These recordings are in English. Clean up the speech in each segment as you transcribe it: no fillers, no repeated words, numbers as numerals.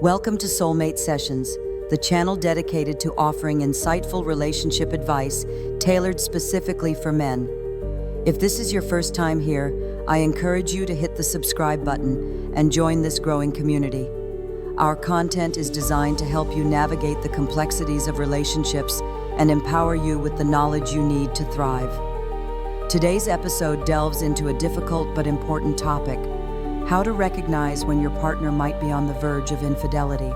Welcome to Soulmate Sessions, the channel dedicated to offering insightful relationship advice tailored specifically for men. If this is your first time here, I encourage you to hit the subscribe button and join this growing community. Our content is designed to help you navigate the complexities of relationships and empower you with the knowledge you need to thrive. Today's episode delves into a difficult but important topic: how to recognize when your partner might be on the verge of infidelity.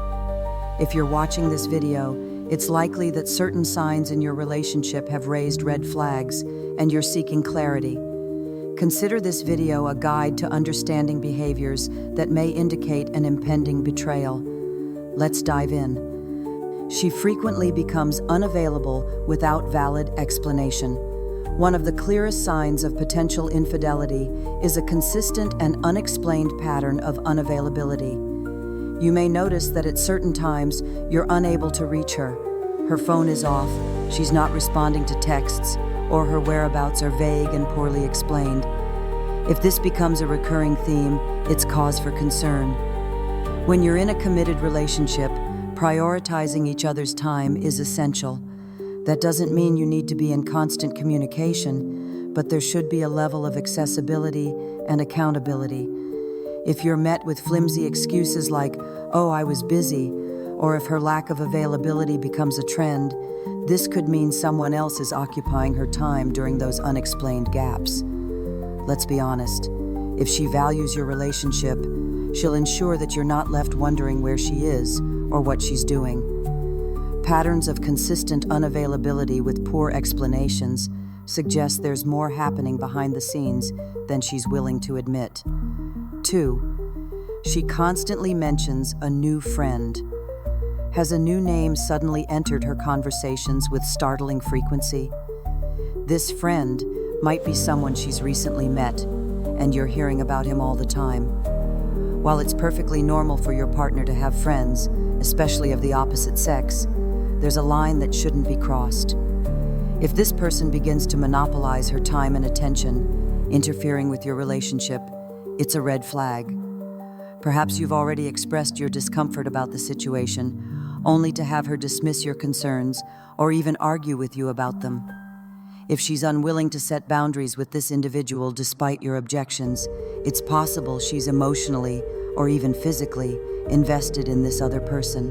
If you're watching this video, it's likely that certain signs in your relationship have raised red flags and you're seeking clarity. Consider this video a guide to understanding behaviors that may indicate an impending betrayal. Let's dive in. She frequently becomes unavailable without valid explanation. One of the clearest signs of potential infidelity is a consistent and unexplained pattern of unavailability. You may notice that at certain times you're unable to reach her. Her phone is off, she's not responding to texts, or her whereabouts are vague and poorly explained. If this becomes a recurring theme, it's cause for concern. When you're in a committed relationship, prioritizing each other's time is essential. That doesn't mean you need to be in constant communication, but there should be a level of accessibility and accountability. If you're met with flimsy excuses like, "Oh, I was busy," or if her lack of availability becomes a trend, this could mean someone else is occupying her time during those unexplained gaps. Let's be honest, if she values your relationship, she'll ensure that you're not left wondering where she is or what she's doing. Patterns of consistent unavailability with poor explanations suggest there's more happening behind the scenes than she's willing to admit. 2. She constantly mentions a new friend. Has a new name suddenly entered her conversations with startling frequency? This friend might be someone she's recently met, and you're hearing about him all the time. While it's perfectly normal for your partner to have friends, especially of the opposite sex, there's a line that shouldn't be crossed. If this person begins to monopolize her time and attention, interfering with your relationship, it's a red flag. Perhaps you've already expressed your discomfort about the situation, only to have her dismiss your concerns or even argue with you about them. If she's unwilling to set boundaries with this individual despite your objections, it's possible she's emotionally or even physically invested in this other person.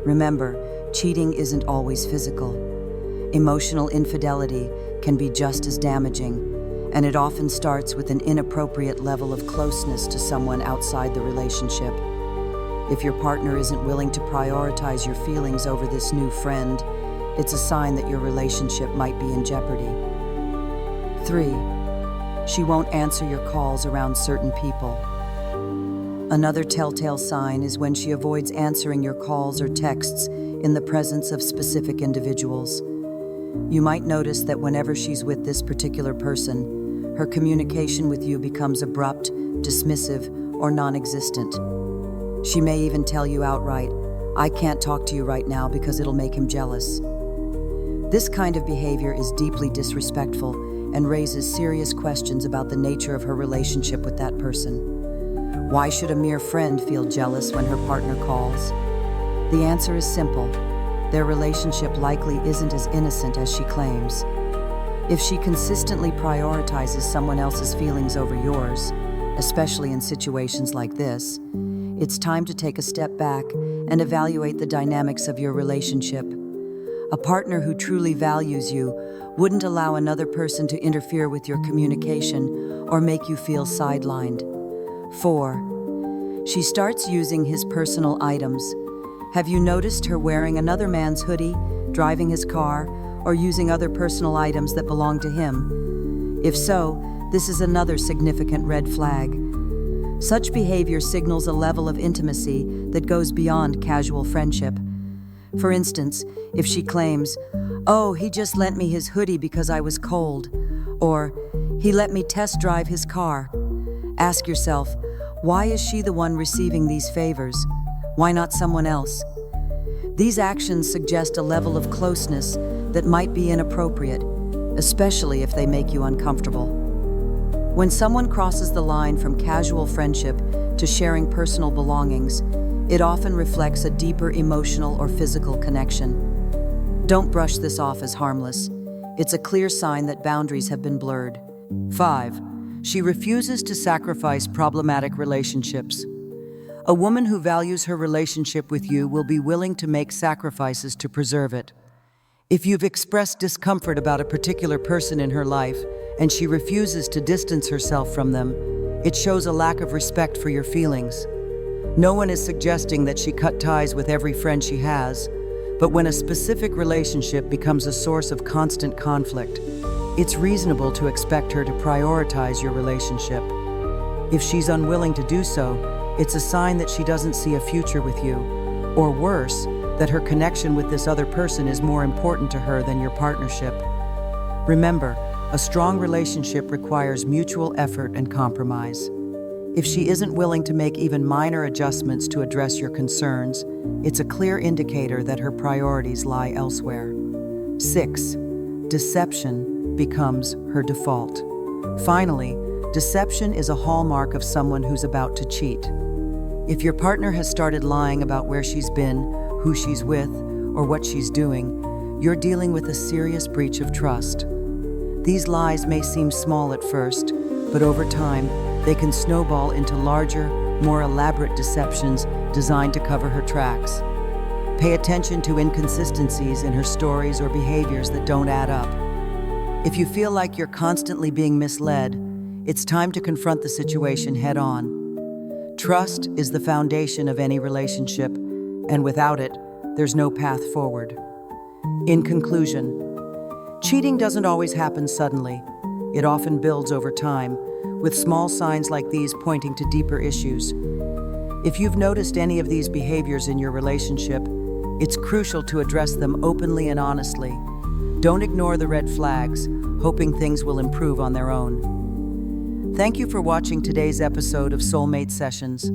Remember, cheating isn't always physical. Emotional infidelity can be just as damaging, and it often starts with an inappropriate level of closeness to someone outside the relationship. If your partner isn't willing to prioritize your feelings over this new friend, it's a sign that your relationship might be in jeopardy. 3. She won't answer your calls around certain people. Another telltale sign is when she avoids answering your calls or texts in the presence of specific individuals. You might notice that whenever she's with this particular person, her communication with you becomes abrupt, dismissive, or non-existent. She may even tell you outright, "I can't talk to you right now because it'll make him jealous." This kind of behavior is deeply disrespectful and raises serious questions about the nature of her relationship with that person. Why should a mere friend feel jealous when her partner calls? The answer is simple. Their relationship likely isn't as innocent as she claims. If she consistently prioritizes someone else's feelings over yours, especially in situations like this, it's time to take a step back and evaluate the dynamics of your relationship. A partner who truly values you wouldn't allow another person to interfere with your communication or make you feel sidelined. 4. She starts using his personal items. Have you noticed her wearing another man's hoodie, driving his car, or using other personal items that belong to him? If so, this is another significant red flag. Such behavior signals a level of intimacy that goes beyond casual friendship. For instance, if she claims, "Oh, he just lent me his hoodie because I was cold," or "He let me test drive his car," ask yourself, why is she the one receiving these favors? Why not someone else? These actions suggest a level of closeness that might be inappropriate, especially if they make you uncomfortable. When someone crosses the line from casual friendship to sharing personal belongings, It often reflects a deeper emotional or physical connection. Don't brush this off as harmless. It's a clear sign that boundaries have been blurred. 5. She refuses to sacrifice problematic relationships. A woman who values her relationship with you will be willing to make sacrifices to preserve it. If you've expressed discomfort about a particular person in her life and she refuses to distance herself from them, it shows a lack of respect for your feelings. No one is suggesting that she cut ties with every friend she has, but when a specific relationship becomes a source of constant conflict, it's reasonable to expect her to prioritize your relationship. If she's unwilling to do so, it's a sign that she doesn't see a future with you, or worse, that her connection with this other person is more important to her than your partnership. Remember, a strong relationship requires mutual effort and compromise. If she isn't willing to make even minor adjustments to address your concerns, it's a clear indicator that her priorities lie elsewhere. 6. Deception becomes her default. Finally, deception is a hallmark of someone who's about to cheat. If your partner has started lying about where she's been, who she's with, or what she's doing, you're dealing with a serious breach of trust. These lies may seem small at first, but over time, they can snowball into larger, more elaborate deceptions designed to cover her tracks. Pay attention to inconsistencies in her stories or behaviors that don't add up. If you feel like you're constantly being misled, it's time to confront the situation head-on. Trust is the foundation of any relationship, and without it, there's no path forward. In conclusion, cheating doesn't always happen suddenly. It often builds over time, with small signs like these pointing to deeper issues. If you've noticed any of these behaviors in your relationship, it's crucial to address them openly and honestly. Don't ignore the red flags, hoping things will improve on their own. Thank you for watching today's episode of Soulmate Sessions.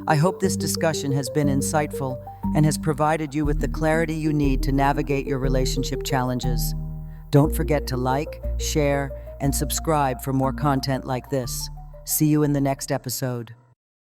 I hope this discussion has been insightful and has provided you with the clarity you need to navigate your relationship challenges. Don't forget to like, share, and subscribe for more content like this. See you in the next episode.